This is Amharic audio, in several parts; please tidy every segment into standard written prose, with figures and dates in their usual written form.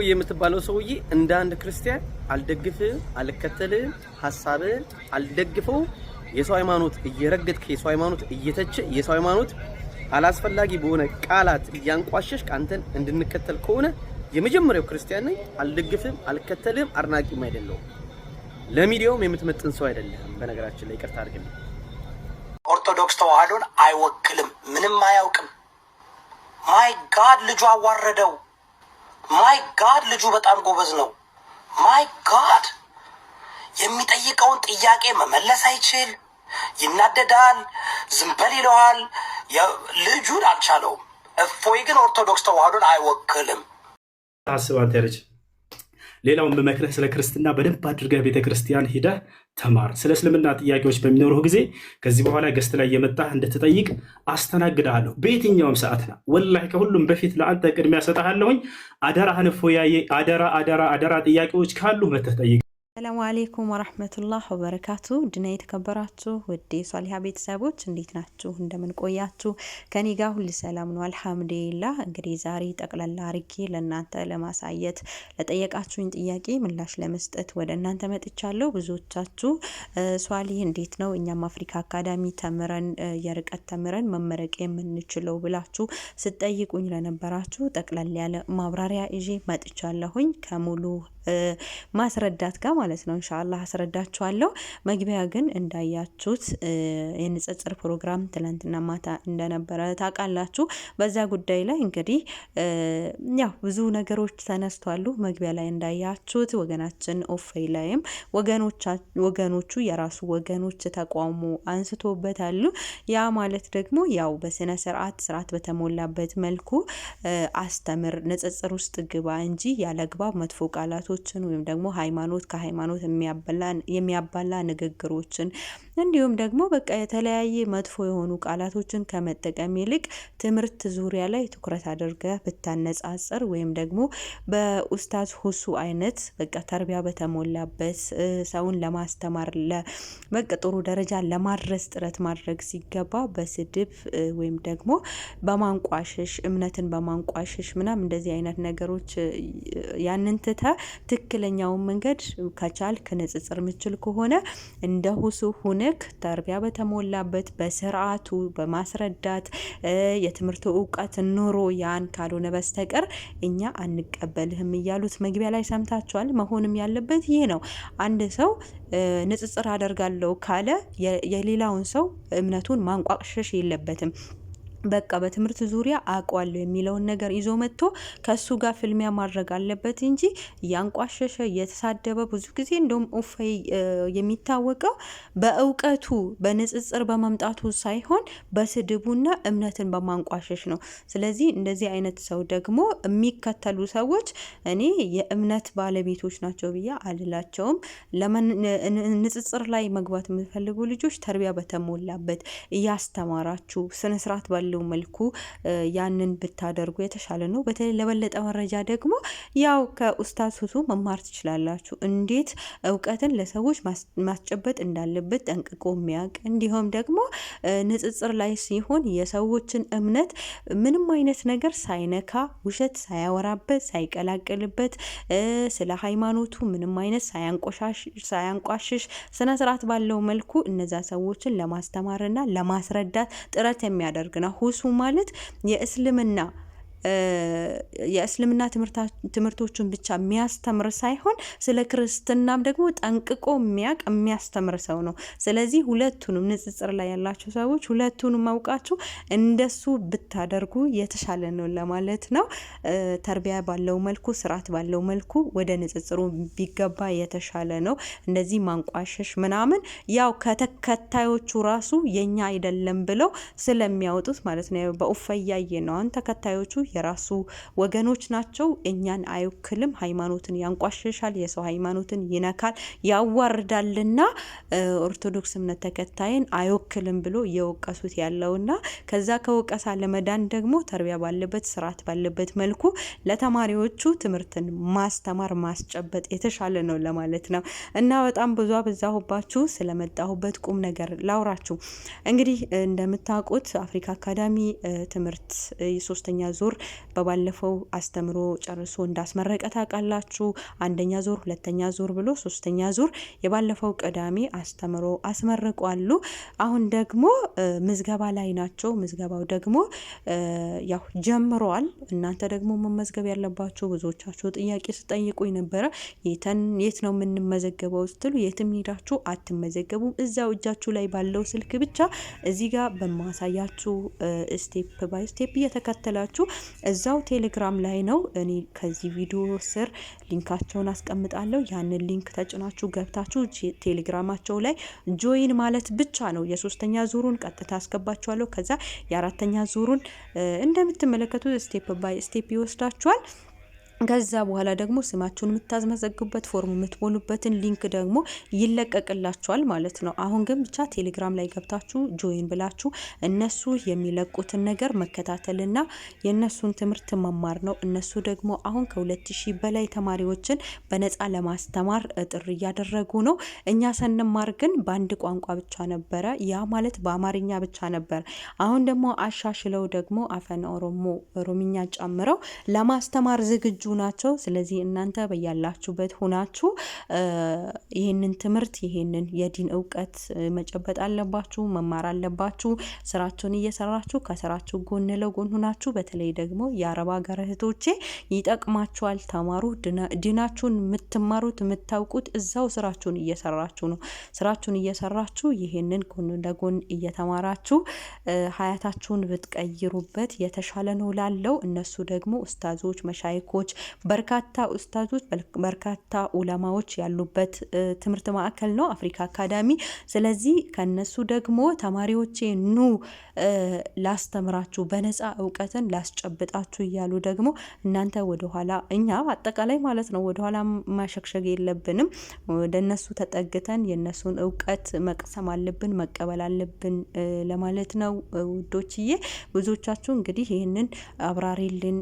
የምትባለው ሰውዬ እንደ አንድ ክርስቲያን አልደግፍም፣ አልከተልም፣ ሐሳብን አልደግፈው የሰው ሃይማኖት እየረገጥክ የሰው ሃይማኖት እየተቸ የሰው ሃይማኖት አላስፈላጊ በሆነ ቃላት እያንቋሸሽ አንተን እንድንከተል ከሆነ የመጀመሪያው ክርስቲያን ነኝ። አልደግፍም፣ አልከተልም፣ አድናቂም አይደለሁም። ለሚዲያውም የምትመጥን ሰው አይደለም። በነገራችን ላይ ይቅርታ አድርግልኝ። ኦርቶዶክስ ተዋህዶን አይወክልም፣ ምንም አያውቅም። ማይ ጋድ ልጁ አዋረደው። ማይ ጋድ ልጁ በጣም ጎበዝ ነው። ማይ ጋድ የሚጠይቀውን ጥያቄ መመለስ አይችል፣ ይናደዳል፣ ዝም በል ይለዋል። ልጁን አልቻለውም። እፎይ ግን ኦርቶዶክስ ተዋህዶን አይወክልም። አስባት ያለች ሌላውን በመክረህ ስለ ክርስትና በደንብ አድርገህ ቤተክርስቲያን ሂደህ ተማር። ስለ እስልምና ጥያቄዎች በሚኖረው ጊዜ ከዚህ በኋላ ገስት ላይ የመጣህ እንድትጠይቅ አስተናግድሃለሁ በየትኛውም ሰዓትና ወላሂ ከሁሉም በፊት ለአንተ ቅድሚያ ሰጥሃለሁኝ። አደራህን እፎያዬ፣ አደራ ጥያቄዎች ካሉ መተህ ጠይቅ። ሰላሙ አሌይኩም ወረህመቱላህ ወበረካቱ። ድና የተከበራችሁ ውድ ሷሊሃ ቤተሰቦች እንዴት ናችሁ? እንደምን ቆያችሁ? ከኔ ጋር ሁሉ ሰላም ነው አልሐምዱሊላህ። እንግዲህ ዛሬ ጠቅላላ አርጌ ለእናንተ ለማሳየት ለጠየቃችሁኝ ጥያቄ ምላሽ ለመስጠት ወደ እናንተ መጥቻለሁ። ብዙዎቻችሁ ሷሊህ እንዴት ነው እኛም አፍሪካ አካዳሚ ተምረን የርቀት ተምረን መመረቅ የምንችለው ብላችሁ ስትጠይቁኝ ለነበራችሁ ጠቅላላ ያለ ማብራሪያ ይዤ መጥቻለሁኝ ከሙሉ ማስረዳት ጋር ማለት ነው። ኢንሻአላህ አስረዳችኋለሁ። መግቢያ ግን እንዳያችሁት የንጽጽር ፕሮግራም ትላንትና ማታ እንደነበረ ታውቃላችሁ። በዛ ጉዳይ ላይ እንግዲህ ያው ብዙ ነገሮች ተነስቷሉ። መግቢያ ላይ እንዳያችሁት ወገናችን ኦፌይ ላይም ወገኖቹ የራሱ ወገኖች ተቋሙ አንስቶበታል። ያ ማለት ደግሞ ያው በስነ ስርዓት በተሞላበት መልኩ አስተምር ንጽጽር ውስጥ ግባ እንጂ ያለግባብ መጥፎ ቃላቶችን ወይም ደግሞ ሃይማኖት ከሃይማኖት የሚያባላ ንግግሮችን እንዲሁም ደግሞ በቃ የተለያየ መጥፎ የሆኑ ቃላቶችን ከመጠቀም ይልቅ ትምህርት ዙሪያ ላይ ትኩረት አድርገህ ብታነጻጽር ወይም ደግሞ በኡስታዝ ሁሱ አይነት በቃ ተርቢያ በተሞላበት ሰውን ለማስተማር በቃ ጥሩ ደረጃ ለማድረስ ጥረት ማድረግ ሲገባ በስድብ ወይም ደግሞ በማንቋሸሽ እምነትን በማንቋሸሽ ምናምን እንደዚህ አይነት ነገሮች ያንን ትክክለኛውን መንገድ ከቻልክ ንጽጽር ምችል ከሆነ እንደ ሁሱ ሁነክ ተርቢያ በተሞላበት በስርዓቱ በማስረዳት የትምህርት ዕውቀት ኑሮ ያን ካልሆነ በስተቀር እኛ አንቀበልህም እያሉት መግቢያ ላይ ሰምታችኋል። መሆንም ያለበት ይሄ ነው። አንድ ሰው ንጽጽር አደርጋለሁ ካለ የሌላውን ሰው እምነቱን ማንቋሸሽ የለበትም። በቃ በትምህርት ዙሪያ አቋለው የሚለውን ነገር ይዞ መጥቶ ከሱ ጋር ፍልሚያ ማድረግ አለበት እንጂ ያንቋሸሸ የተሳደበ ብዙ ጊዜ እንደውም ኦፌይ የሚታወቀው በእውቀቱ በንጽጽር በመምጣቱ ሳይሆን በስድቡና እምነትን በማንቋሸሽ ነው። ስለዚህ እንደዚህ አይነት ሰው ደግሞ የሚከተሉ ሰዎች እኔ የእምነት ባለቤቶች ናቸው ብዬ አልላቸውም። ንጽጽር ላይ መግባት የምትፈልጉ ልጆች ተርቢያ በተሞላበት እያስተማራችሁ ስነ ስርዓት ባለው መልኩ ያንን ብታደርጉ የተሻለ ነው። በተለይ ለበለጠ መረጃ ደግሞ ያው ከኡስታዝ ሁሱ መማር ትችላላችሁ። እንዴት እውቀትን ለሰዎች ማስጨበጥ እንዳለበት ጠንቅቆ የሚያውቅ እንዲሁም ደግሞ ንጽጽር ላይ ሲሆን የሰዎችን እምነት ምንም አይነት ነገር ሳይነካ ውሸት ሳያወራበት ሳይቀላቅልበት ስለ ሃይማኖቱ ምንም አይነት ሳያንቋሽሽ ስነ ስርዓት ባለው መልኩ እነዛ ሰዎችን ለማስተማርና ለማስረዳት ጥረት የሚያደርግ ነው። ሁሱ ማለት የእስልምና ትምህርቶችን ብቻ የሚያስተምር ሳይሆን ስለ ክርስትናም ደግሞ ጠንቅቆ የሚያስተምር ሰው ነው። ስለዚህ ሁለቱንም ንጽጽር ላይ ያላችሁ ሰዎች ሁለቱንም አውቃችሁ እንደሱ ብታደርጉ የተሻለ ነው ለማለት ነው። ተርቢያ ባለው መልኩ ስርዓት ባለው መልኩ ወደ ንጽጽሩ ቢገባ የተሻለ ነው። እንደዚህ ማንቋሸሽ ምናምን ያው ከተከታዮቹ ራሱ የኛ አይደለም ብለው ስለሚያወጡት ማለት ነው። በኡፈያዬ ነው ተከታዮቹ የራሱ ወገኖች ናቸው። እኛን አይወክልም። ሃይማኖትን ያንቋሸሻል፣ የሰው ሃይማኖትን ይነካል፣ ያዋርዳልና ኦርቶዶክስ እምነት ተከታይን አይወክልም ብሎ እየወቀሱት ያለውና ከዛ ከወቀሳ ለመዳን ደግሞ ተርቢያ ባለበት ስርዓት ባለበት መልኩ ለተማሪዎቹ ትምህርትን ማስተማር ማስጨበጥ የተሻለ ነው ለማለት ነው። እና በጣም ብዙ አበዛሁባችሁ። ስለመጣሁበት ቁም ነገር ላውራችሁ። እንግዲህ እንደምታውቁት አፍሪካ አካዳሚ ትምህርት የሶስተኛ ዙር በባለፈው አስተምሮ ጨርሶ እንዳስመረቀ ታውቃላችሁ። አንደኛ ዙር፣ ሁለተኛ ዙር ብሎ ሶስተኛ ዙር የባለፈው ቅዳሜ አስተምሮ አስመርቋሉ። አሁን ደግሞ ምዝገባ ላይ ናቸው። ምዝገባው ደግሞ ያው ጀምሯል። እናንተ ደግሞ መመዝገብ ያለባችሁ ብዙዎቻችሁ ጥያቄ ስጠይቁኝ ነበረ። የት ነው የምንመዘገበው ስትሉ የትም ሄዳችሁ አትመዘገቡም። እዛው እጃችሁ ላይ ባለው ስልክ ብቻ እዚህ ጋር በማሳያችሁ ስቴፕ ባይ ስቴፕ እየተከተላችሁ እዛው ቴሌግራም ላይ ነው። እኔ ከዚህ ቪዲዮ ስር ሊንካቸውን አስቀምጣለሁ። ያንን ሊንክ ተጭናችሁ ገብታችሁ ቴሌግራማቸው ላይ ጆይን ማለት ብቻ ነው። የሶስተኛ ዙሩን ቀጥታ አስገባችኋለሁ። ከዛ የአራተኛ ዙሩን እንደምትመለከቱት ስቴፕ ባይ ስቴፕ ይወስዳችኋል። ከዛ በኋላ ደግሞ ስማችሁን የምታስመዘግቡበት ፎርም የምትሞሉበትን ሊንክ ደግሞ ይለቀቅላችኋል ማለት ነው። አሁን ግን ብቻ ቴሌግራም ላይ ገብታችሁ ጆይን ብላችሁ እነሱ የሚለቁትን ነገር መከታተልና የእነሱን ትምህርት መማር ነው። እነሱ ደግሞ አሁን ከ2000 በላይ ተማሪዎችን በነፃ ለማስተማር ጥሪ እያደረጉ ነው። እኛ ስንማር ግን በአንድ ቋንቋ ብቻ ነበረ፣ ያ ማለት በአማርኛ ብቻ ነበር። አሁን ደግሞ አሻሽለው ደግሞ አፈን ኦሮምኛ ጨምረው ለማስተማር ዝግጁ ናቸው። ስለዚህ እናንተ በያላችሁበት ሆናችሁ ይሄንን ትምህርት ይሄንን የዲን እውቀት መጨበጥ አለባችሁ፣ መማር አለባችሁ። ስራችሁን እየሰራችሁ ከስራችሁ ጎን ለጎን ሆናችሁ በተለይ ደግሞ የአረብ ሀገር እህቶቼ ይጠቅማችኋል። ተማሩ። ዲናችሁን የምትማሩት የምታውቁት እዛው ስራችሁን እየሰራችሁ ነው። ስራችሁን እየሰራችሁ ይሄንን ጎን ለጎን እየተማራችሁ ሀያታችሁን ብትቀይሩበት የተሻለ ነው ላለው። እነሱ ደግሞ ኡስታዞች፣ መሻይኮች፣ በርካታ ኡስታዞች፣ በርካታ ኡለማዎች ያሉበት ትምህርት ማዕከል ነው አፍሪካ አካዳሚ። ስለዚህ ከነሱ ደግሞ ተማሪዎቼ ኑ ላስተምራችሁ፣ በነፃ እውቀትን ላስጨብጣችሁ እያሉ ደግሞ እናንተ ወደኋላ እኛ አጠቃላይ ማለት ነው ወደኋላ ማሸክሸግ የለብንም። ወደ እነሱ ተጠግተን የነሱን እውቀት መቅሰም አለብን፣ መቀበል አለብን ለማለት ነው ውዶችዬ። ብዙዎቻችሁ እንግዲህ ይህንን አብራሪልን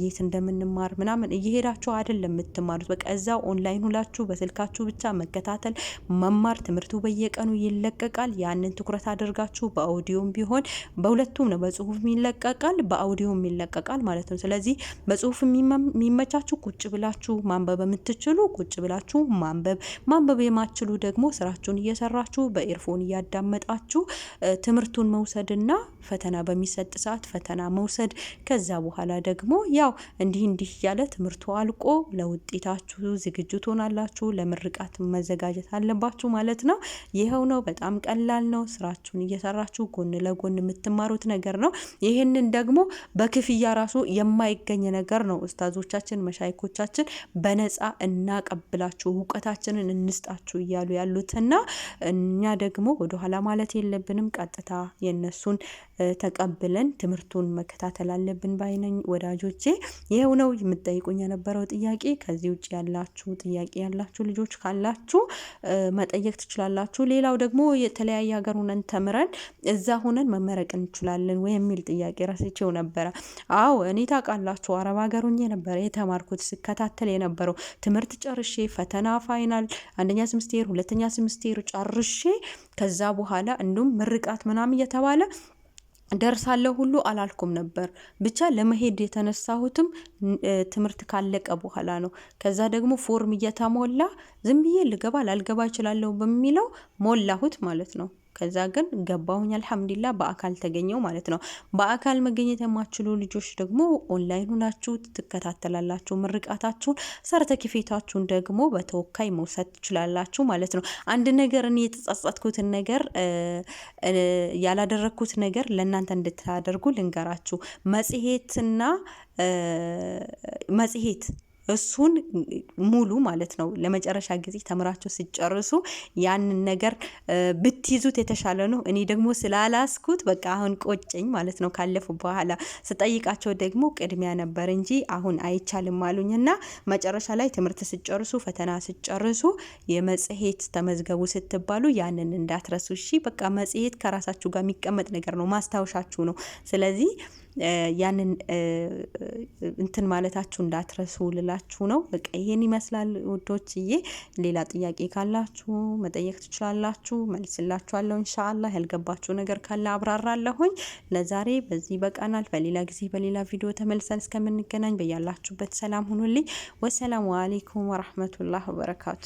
የት እንደምንማር ምናምን እየሄዳችሁ አይደለም የምትማሩት። በቃ እዛው ኦንላይን ሁላችሁ በስልካችሁ ብቻ መከታተል መማር። ትምህርቱ በየቀኑ ይለቀቃል። ያንን ትኩረት አድርጋችሁ በአውዲዮም ቢሆን በሁለቱም ነው፣ በጽሁፍ ይለቀቃል፣ በአውዲዮም ይለቀቃል ማለት ነው። ስለዚህ በጽሁፍ የሚመቻችሁ ቁጭ ብላችሁ ማንበብ የምትችሉ ቁጭ ብላችሁ ማንበብ የማትችሉ ደግሞ ስራችሁን እየሰራችሁ በኤርፎን እያዳመጣችሁ ትምህርቱን መውሰድና ፈተና በሚሰጥ ሰዓት ፈተና መውሰድ። ከዛ በኋላ ደግሞ ያው እንዲህ ያለ ትምህርቱ አልቆ ለውጤታችሁ ዝግጁ ትሆናላችሁ። ለምርቃት መዘጋጀት አለባችሁ ማለት ነው። ይሄው ነው። በጣም ቀላል ነው። ስራችሁን እየሰራችሁ ጎን ለጎን የምትማሩት ነገር ነው። ይሄንን ደግሞ በክፍያ ራሱ የማይገኝ ነገር ነው። ኡስታዞቻችን፣ መሻይኮቻችን በነፃ እናቀብላችሁ፣ እውቀታችንን እንስጣችሁ እያሉ ያሉትና እኛ ደግሞ ወደኋላ ማለት የለብንም። ቀጥታ የነሱን ተቀብለን ትምህርቱን መከታተል አለብን ባይነኝ ወዳጆቼ። ይሄው ነው የምትጠይቁኝ የነበረው ጥያቄ። ከዚህ ውጭ ያላችሁ ጥያቄ ያላችሁ ልጆች ካላችሁ መጠየቅ ትችላላችሁ። ሌላው ደግሞ የተለያየ ሀገር ሆነን ተምረን እዛ ሆነን መመረቅ እንችላለን ወይ የሚል ጥያቄ ረስቼው ነበረ። አዎ እኔ ታውቃላችሁ አረብ ሀገር ሆኜ ነበረ የተማርኩት ስከታተል የነበረው ትምህርት ጨርሼ ፈተና ፋይናል አንደኛ ሴምስቴር ሁለተኛ ሴምስቴር ጨርሼ ከዛ በኋላ እንዲሁም ምርቃት ምናምን እየተባለ ደርሳለሁ ሁሉ አላልኩም ነበር። ብቻ ለመሄድ የተነሳሁትም ትምህርት ካለቀ በኋላ ነው። ከዛ ደግሞ ፎርም እየተሞላ ዝም ብዬ ልገባ ላልገባ እችላለሁ በሚለው ሞላሁት ማለት ነው። ከዛ ግን ገባሁኝ አልሐምዱሊላህ፣ በአካል ተገኘው ማለት ነው። በአካል መገኘት የማትችሉ ልጆች ደግሞ ኦንላይን ሆናችሁ ትከታተላላችሁ ምርቃታችሁን። ሰርተፊኬታችሁን ደግሞ በተወካይ መውሰድ ትችላላችሁ ማለት ነው። አንድ ነገር እኔ የተጸጸትኩትን ነገር ያላደረኩት ነገር ለእናንተ እንድታደርጉ ልንገራችሁ። መጽሔት እሱን ሙሉ ማለት ነው ለመጨረሻ ጊዜ ተምራችሁ ሲጨርሱ ያንን ነገር ብትይዙት የተሻለ ነው። እኔ ደግሞ ስላላስኩት በቃ አሁን ቆጨኝ ማለት ነው። ካለፉ በኋላ ስጠይቃቸው ደግሞ ቅድሚያ ነበር እንጂ አሁን አይቻልም አሉኝና መጨረሻ ላይ ትምህርት ሲጨርሱ ፈተና ሲጨርሱ የመጽሔት ተመዝገቡ ስትባሉ ያንን እንዳትረሱ እሺ። በቃ መጽሔት ከራሳችሁ ጋር የሚቀመጥ ነገር ነው፣ ማስታወሻችሁ ነው። ስለዚህ ያንን እንትን ማለታችሁ እንዳትረሱ ልላችሁ ነው። በቃ ይሄን ይመስላል ውዶችዬ። ሌላ ጥያቄ ካላችሁ መጠየቅ ትችላላችሁ፣ መልስላችኋለሁ ኢንሻአላህ። ያልገባችሁ ነገር ካለ አብራራለሁኝ። ለዛሬ በዚህ በቃናል። በሌላ ጊዜ በሌላ ቪዲዮ ተመልሰን እስከምንገናኝ በያላችሁበት ሰላም ሁኑልኝ። ወሰላሙ አለይኩም ወራህመቱላሂ ወበረካቱ።